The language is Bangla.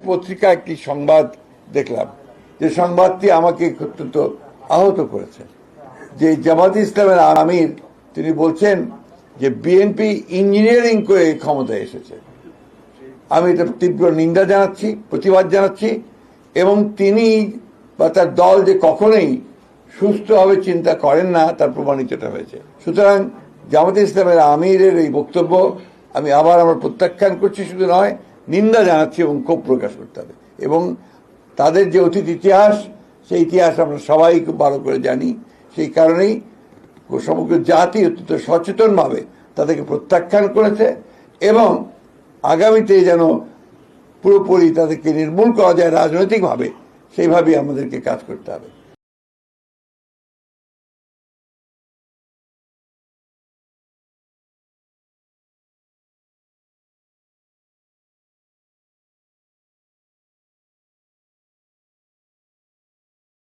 পত্রিকা একটি সংবাদ দেখলাম, যে সংবাদটি আমাকে অত্যন্ত আহত করেছে। যে জামাত ইসলামের আমির তিনি বলছেন যে বিএনপি ইঞ্জিনিয়ারিং করে ক্ষমতায় এসেছে। আমি এটা তীব্র নিন্দা জানাচ্ছি, প্রতিবাদ জানাচ্ছি, এবং তিনি বা তার দল যে কখনোই সুস্থভাবে চিন্তা করেন না তার প্রমাণিতটা হয়েছে। সুতরাং জামাত ইসলামের আমিরের এই বক্তব্য আমি আবার আমার প্রত্যাখ্যান করছি, শুধু নয় নিন্দা জানাচ্ছি এবং ক্ষোভ প্রকাশ করতে হবে। এবং তাদের যে অতীত ইতিহাস, সেই ইতিহাস আমরা সবাই খুব ভালো করে জানি। সেই কারণেই সমগ্র জাতি অত্যন্ত সচেতনভাবে তাদেরকে প্রত্যাখ্যান করেছে, এবং আগামীতে যেন পুরোপুরি তাদেরকে নির্মূল করা যায় রাজনৈতিকভাবে, সেইভাবেই আমাদেরকে কাজ করতে হবে।